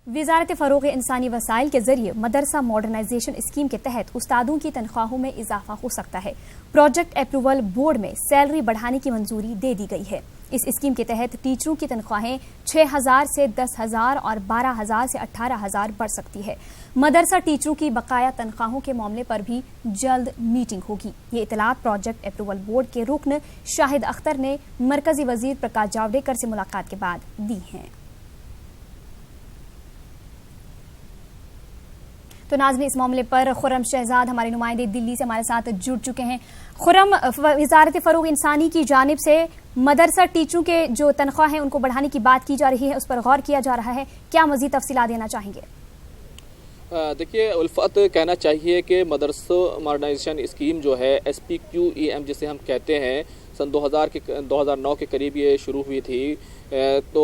वज़ारत फ़रोग़ इंसानी वसाइल के जरिए मदरसा मॉडर्नाइजेशन स्कीम के तहत उस्तादों की तनख्वाहों में इजाफा हो सकता है। प्रोजेक्ट अप्रूवल बोर्ड में सैलरी बढ़ाने की मंजूरी दे दी गई है। इस स्कीम के तहत टीचरों की तनख्वाहें 6,000 से 10,000 और 12,000 से 18,000 बढ़ सकती है। मदरसा टीचरों की बकाया तनख्वाहों के मामले पर भी जल्द मीटिंग होगी। ये इतलात प्रोजेक्ट अप्रूवल बोर्ड के रुकन शाहिद अख्तर ने मरकजी वजीर प्रकाश जावड़ेकर से मुलाकात के बाद दी हैं। तो नाज़रीन, इस मामले पर खुर्रम शहजाद हमारे नुमाइंदे दिल्ली से हमारे साथ जुड़ चुके हैं। खुर्रम, वज़ारत फ़रोग़ इंसानी की जानिब से मदरसा टीचरों के जो तनख्वाह हैं उनको बढ़ाने की बात की जा रही है, उस पर गौर किया जा रहा है, क्या मज़ीद तफसीलात देना चाहेंगे? देखिए उल्फत, कहना चाहिए कि मदरसा मॉडर्नाइजेशन स्कीम जो है SPQEM जिसे हम कहते हैं, सन 2009 के करीब ये शुरू हुई थी। तो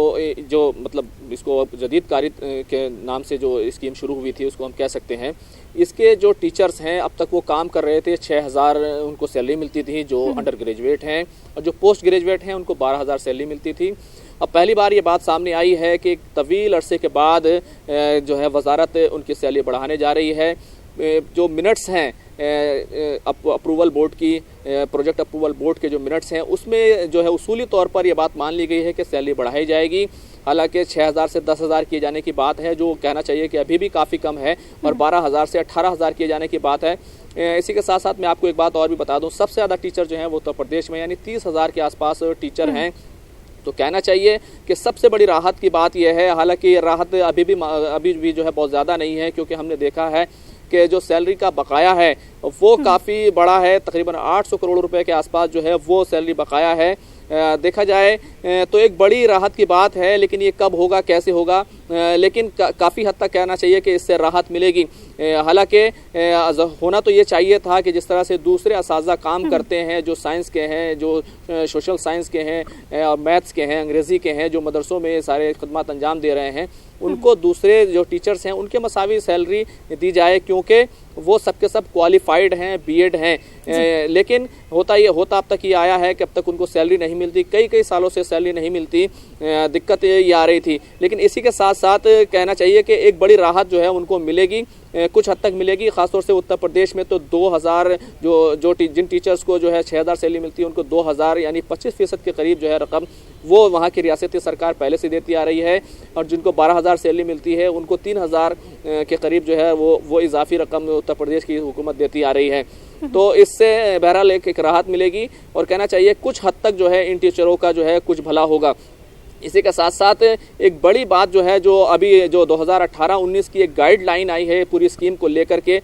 जो मतलब इसको जदीद कारिद के नाम से जो स्कीम शुरू हुई थी उसको हम कह सकते हैं। इसके जो टीचर्स हैं अब तक वो काम कर रहे थे, 6,000 उनको सैलरी मिलती थी जो अंडर ग्रेजुएट हैं, और जो पोस्ट ग्रेजुएट हैं उनको 12,000 सैलरी मिलती थी। अब पहली बार ये बात सामने आई है कि तवील अरसे के बाद जो है वजारत उनकी सैलरी बढ़ाने जा रही है। जो मिनट्स हैं अप्रूवल बोर्ड की, प्रोजेक्ट अप्रूवल बोर्ड के जो मिनट्स हैं उसमें जो है उसूली तौर पर यह बात मान ली गई है कि सैलरी बढ़ाई जाएगी। हालांकि 6,000 से 10,000 किए जाने की बात है, जो कहना चाहिए कि अभी भी काफ़ी कम है, और 12,000 से 18,000 किए जाने की बात है। इसी के साथ साथ मैं आपको एक बात और भी बता दूं, सबसे ज़्यादा टीचर जो हैं वो उत्तर प्रदेश में, यानी 30,000 के आसपास टीचर हैं। तो कहना चाहिए कि सबसे बड़ी राहत की बात यह है, हालांकि राहत अभी भी जो है बहुत ज़्यादा नहीं है, क्योंकि हमने देखा है कि जो सैलरी का बकाया है वो काफ़ी बड़ा है। तकरीबन 800 करोड़ रुपए के आसपास जो है वो सैलरी बकाया है। देखा जाए तो एक बड़ी राहत की बात है, लेकिन ये कब होगा, कैसे होगा, लेकिन काफ़ी हद तक कहना चाहिए कि इससे राहत मिलेगी। हालांकि होना तो ये चाहिए था कि जिस तरह से दूसरे असातिज़ा काम करते हैं, जो साइंस के हैं, जो सोशल साइंस के हैं और मैथ्स के हैं, अंग्रेज़ी के हैं, जो मदरसों में सारे खिदमत अंजाम दे रहे हैं, उनको दूसरे जो टीचर्स हैं उनके मसावी सैलरी दी जाए, क्योंकि वो सबके सब क्वालिफाइड हैं, BEd हैं। लेकिन होता अब तक ये आया है कि अब तक उनको सैलरी नहीं मिलती, कई सालों से सैलरी नहीं मिलती, दिक्कत ये आ रही थी। लेकिन इसी के साथ साथ कहना चाहिए कि एक बड़ी राहत जो है उनको मिलेगी, कुछ हद तक मिलेगी। ख़ासतौर से उत्तर प्रदेश में तो 2,000 जिन टीचर्स को जो है 6,000 सैलरी मिलती है, उनको 2,000 यानी 25% के करीब जो है रकम वो वहाँ की रियासती सरकार पहले से देती आ रही है, और जिनको 12,000 सैलरी मिलती है उनको 3,000 के करीब जो है वो इजाफी रकम उत्तर प्रदेश की हुकूमत देती आ रही है। तो इससे बहरहाल एक राहत मिलेगी, और कहना चाहिए कुछ हद तक जो है इन टीचरों का जो है कुछ भला होगा। इसी के साथ साथ एक बड़ी बात जो है, जो अभी जो 2018-19 की एक गाइडलाइन आई है पूरी स्कीम को लेकर के,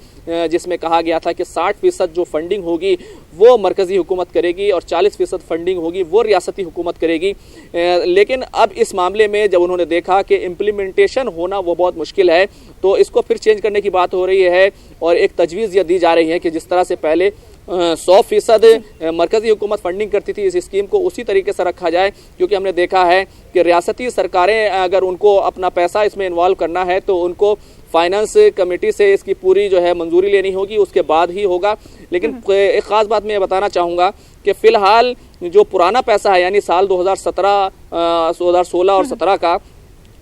जिसमें कहा गया था कि 60% जो फंडिंग होगी वो मरकज़ी हुकूमत करेगी और 40% फंडिंग होगी वो रियासती हुकूमत करेगी। लेकिन अब इस मामले में जब उन्होंने देखा कि इम्प्लीमेंटेशन होना वो बहुत मुश्किल है, तो इसको फिर चेंज करने की बात हो रही है, और एक तजवीज़ यह दी जा रही है कि जिस तरह से पहले 100% मरकज़ी हुकूमत फंडिंग करती थी इस स्कीम को, उसी तरीके से रखा जाए। क्योंकि हमने देखा है कि रियासती सरकारें अगर उनको अपना पैसा इसमें इन्वॉल्व करना है तो उनको फाइनेंस कमेटी से इसकी पूरी जो है मंजूरी लेनी होगी, उसके बाद ही होगा। लेकिन एक ख़ास बात मैं बताना चाहूँगा कि फ़िलहाल जो पुराना पैसा है, यानी साल 2016 और 17 का,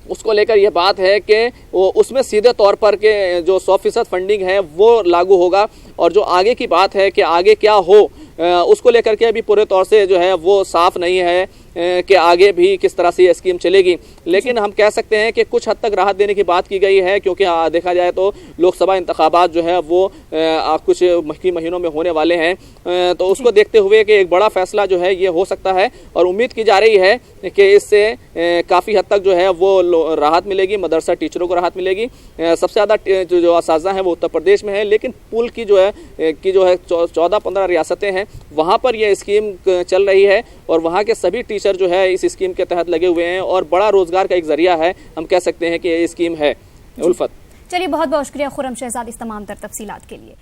उसको लेकर यह बात है कि उसमें सीधे तौर पर के जो 100% फंडिंग है वो लागू होगा, और जो आगे की बात है कि आगे क्या हो उसको लेकर के अभी पूरे तौर से जो है वो साफ नहीं है कि आगे भी किस तरह से ये स्कीम चलेगी। लेकिन हम कह सकते हैं कि कुछ हद तक राहत देने की बात की गई है, क्योंकि देखा जाए तो लोकसभा इंतखाबात जो है वो कुछ महीनों में होने वाले हैं। तो उसको देखते हुए कि एक बड़ा फैसला जो है ये हो सकता है, और उम्मीद की जा रही है कि इससे काफ़ी हद तक जो है वो राहत मिलेगी, मदरसा टीचरों को राहत मिलेगी। सबसे ज़्यादा जो असातिज़ा हैं वो उत्तर प्रदेश में है, लेकिन पुल की जो है 14-15 रियासतें हैं, वहाँ पर यह स्कीम चल रही है, और वहाँ के सभी टीचर जो है इस स्कीम के तहत लगे हुए हैं, और बड़ा रोजगार का एक जरिया है, हम कह सकते हैं कि ये स्कीम है। उल्फत, चलिए बहुत बहुत शुक्रिया खुर्रम शहजाद इस तमाम तर तफसीलात के लिए।